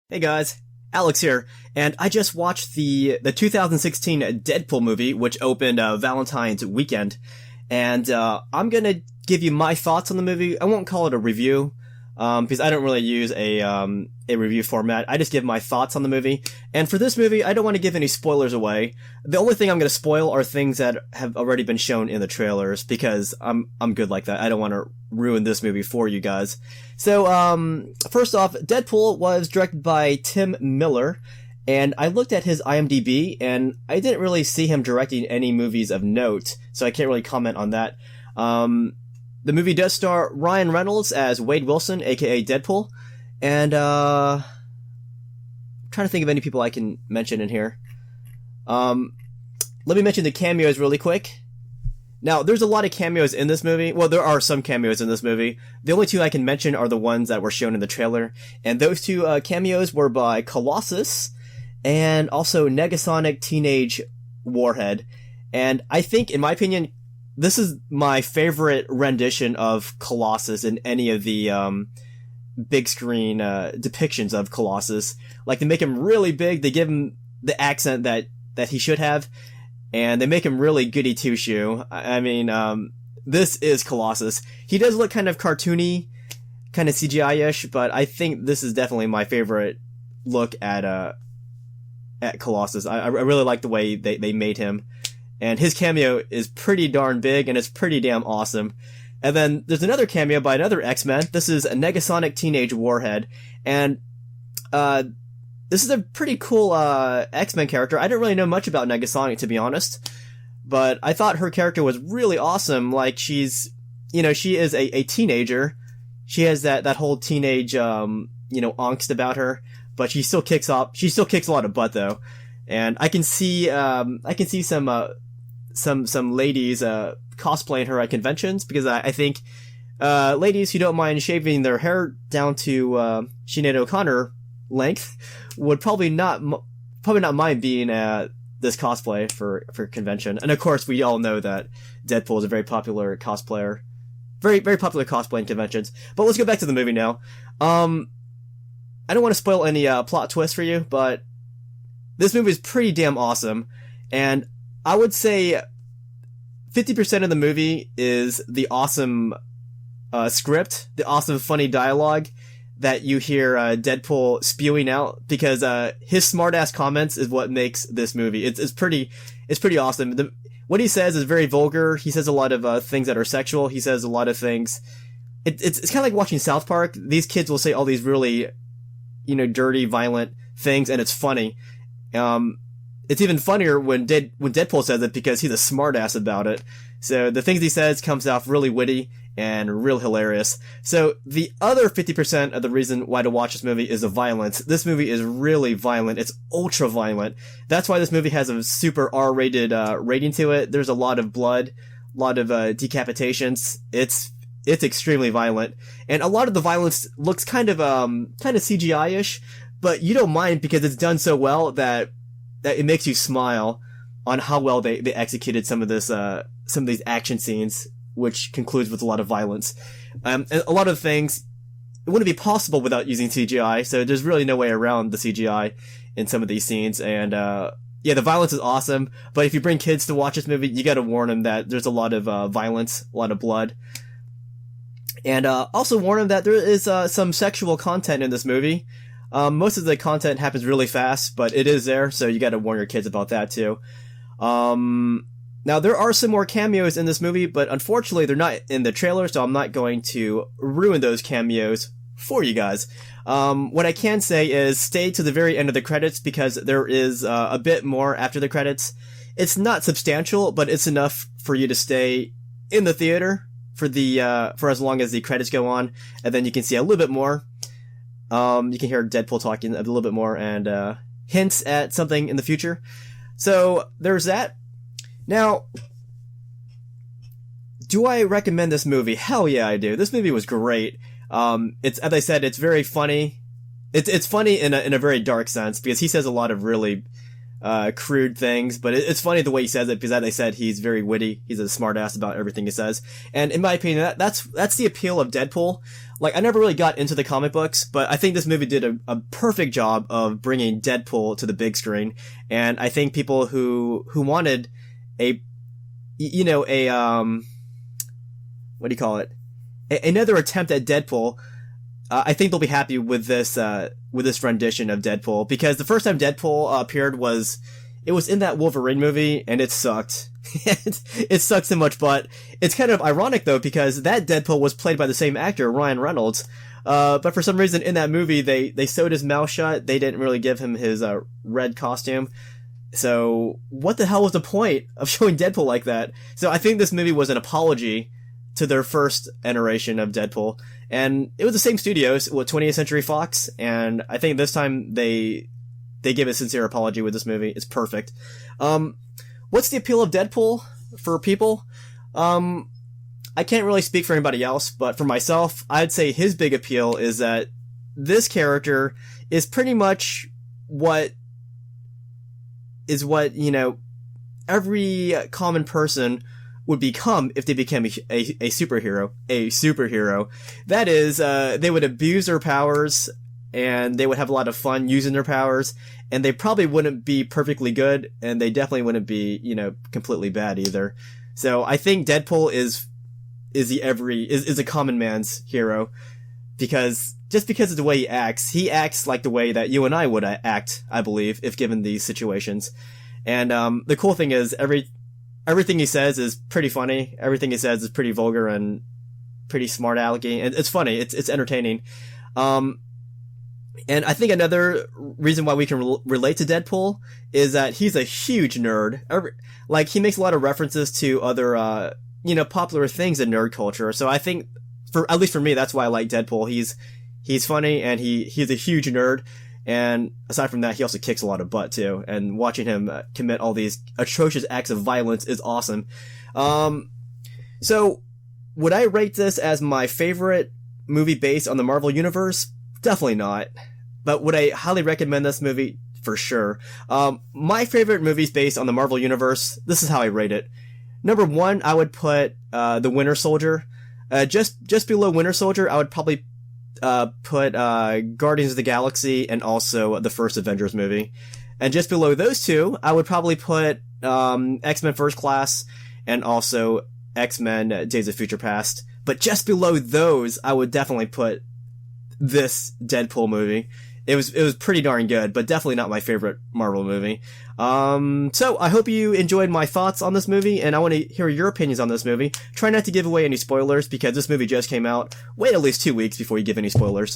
Hey guys, Alex here, and I just watched the 2016 Deadpool movie, which opened Valentine's weekend, and I'm gonna give you my thoughts on the movie. I won't call it a review, because I don't really use a review format. I just give my thoughts on the movie, and for this movie, I don't want to give any spoilers away. The only thing I'm gonna spoil are things that have already been shown in the trailers, because I'm good like that. I don't want to ruin this movie for you guys. So, first off, Deadpool was directed by Tim Miller, and I looked at his IMDb, and I didn't really see him directing any movies of note, so I can't really comment on that. The movie does star Ryan Reynolds as Wade Wilson, aka Deadpool, and, I'm trying to think of any people I can mention in here. Let me mention the cameos really quick. Now, there's a lot of cameos in this movie. Well, there are some cameos in this movie. The only two I can mention are the ones that were shown in the trailer. And those two cameos were by Colossus and also Negasonic Teenage Warhead. And I think, in my opinion, this is my favorite rendition of Colossus in any of the big screen depictions of Colossus. Like, they make him really big. They give him the accent that he should have. And they make him really goody two-shoe. I mean, this is Colossus. He does look kind of cartoony, kind of CGI-ish, but I think this is definitely my favorite look at Colossus. I really like the way they made him. And his cameo is pretty darn big, and it's pretty damn awesome. And then there's another cameo by another X-Men. This is Negasonic Teenage Warhead. And, this is a pretty cool, X-Men character. I didn't really know much about Negasonic, to be honest. But I thought her character was really awesome. Like, she is a teenager. She has that whole teenage, angst about her. But she still kicks a lot of butt, though. And I can see some ladies, cosplaying her at conventions, because I think, ladies who don't mind shaving their hair down to, Sinead O'Connor length would probably not mind being this cosplay for convention. And of course, we all know that Deadpool is a very popular cosplayer, very very popular cosplaying conventions. But let's go back to the movie now. I don't want to spoil any plot twists for you, but this movie is pretty damn awesome, and I would say 50% of the movie is the awesome script, the awesome funny dialogue that you hear Deadpool spewing out, because his smart-ass comments is what makes this movie. It's pretty awesome. What he says is very vulgar. He says a lot of things that are sexual. He says a lot of things. It's kind of like watching South Park. These kids will say all these really, dirty, violent things, and it's funny. It's even funnier when Deadpool says it, because he's a smart-ass about it. So the things he says comes off really witty and real hilarious. So the other 50% of the reason why to watch this movie is the violence. This movie is really violent. It's ultra violent. That's why this movie has a super R-rated rating to it. There's a lot of blood, a lot of decapitations. It's extremely violent, and a lot of the violence looks kind of CGI-ish, but you don't mind, because it's done so well that it makes you smile on how well they executed some of these action scenes, which concludes with a lot of violence. And a lot of things, it wouldn't be possible without using CGI, so there's really no way around the CGI in some of these scenes. And, the violence is awesome, but if you bring kids to watch this movie, you gotta warn them that there's a lot of violence, a lot of blood. And also warn them that there is some sexual content in this movie. Most of the content happens really fast, but it is there, so you gotta warn your kids about that too. Now, there are some more cameos in this movie, but unfortunately they're not in the trailer, so I'm not going to ruin those cameos for you guys. What I can say is stay to the very end of the credits, because there is a bit more after the credits. It's not substantial, but it's enough for you to stay in the theater for as long as the credits go on, and then you can see a little bit more. You can hear Deadpool talking a little bit more, and hints at something in the future. So there's that. Now, do I recommend this movie? Hell yeah, I do. This movie was great. It's, as I said, it's very funny. It's funny in a very dark sense, because he says a lot of really crude things, but it's funny the way he says it, because as I said, he's very witty. He's a smart ass about everything he says. And in my opinion, that's the appeal of Deadpool. like, I never really got into the comic books, but I think this movie did a perfect job of bringing Deadpool to the big screen. And I think people who wanted a, you know, what do you call it? Another attempt at Deadpool, I think they'll be happy with this rendition of Deadpool, because the first time Deadpool appeared it was in that Wolverine movie, and it sucked. It sucked so much, but it's kind of ironic though, because that Deadpool was played by the same actor, Ryan Reynolds. But for some reason in that movie, they sewed his mouth shut. They didn't really give him his, red costume. So what the hell was the point of showing Deadpool like that? So I think this movie was an apology to their first iteration of Deadpool. And it was the same studios, 20th Century Fox, and I think this time they give a sincere apology with this movie. It's perfect. What's the appeal of Deadpool for people? I can't really speak for anybody else, but for myself, I'd say his big appeal is that this character is pretty much what, you know, every common person would become if they became a superhero. A superhero. That is, they would abuse their powers, and they would have a lot of fun using their powers, and they probably wouldn't be perfectly good, and they definitely wouldn't be, you know, completely bad either. So I think Deadpool is a common man's hero, because of the way he acts like the way that you and I would act, I believe, if given these situations. And the cool thing is everything he says is pretty funny. Everything he says is pretty vulgar and pretty smart alecky, and it's funny. It's entertaining. And I think another reason why we can relate to Deadpool is that he's a huge nerd. Like, he makes a lot of references to other, you know, popular things in nerd culture. So I think, at least for me, that's why I like Deadpool. He's funny, and he's a huge nerd. And aside from that, he also kicks a lot of butt too. And watching him commit all these atrocious acts of violence is awesome. So would I rate this as my favorite movie based on the Marvel Universe? Definitely not. But would I highly recommend this movie? For sure. My favorite movies based on the Marvel Universe, this is how I rate it. Number 1, I would put The Winter Soldier. Just below Winter Soldier, I would probably put Guardians of the Galaxy and also the first Avengers movie. And just below those two, I would probably put X-Men First Class and also X-Men Days of Future Past. But just below those, I would definitely put this Deadpool movie. It was pretty darn good, but definitely not my favorite Marvel movie. So I hope you enjoyed my thoughts on this movie, and I want to hear your opinions on this movie. Try not to give away any spoilers, because this movie just came out. Wait at least 2 weeks before you give any spoilers.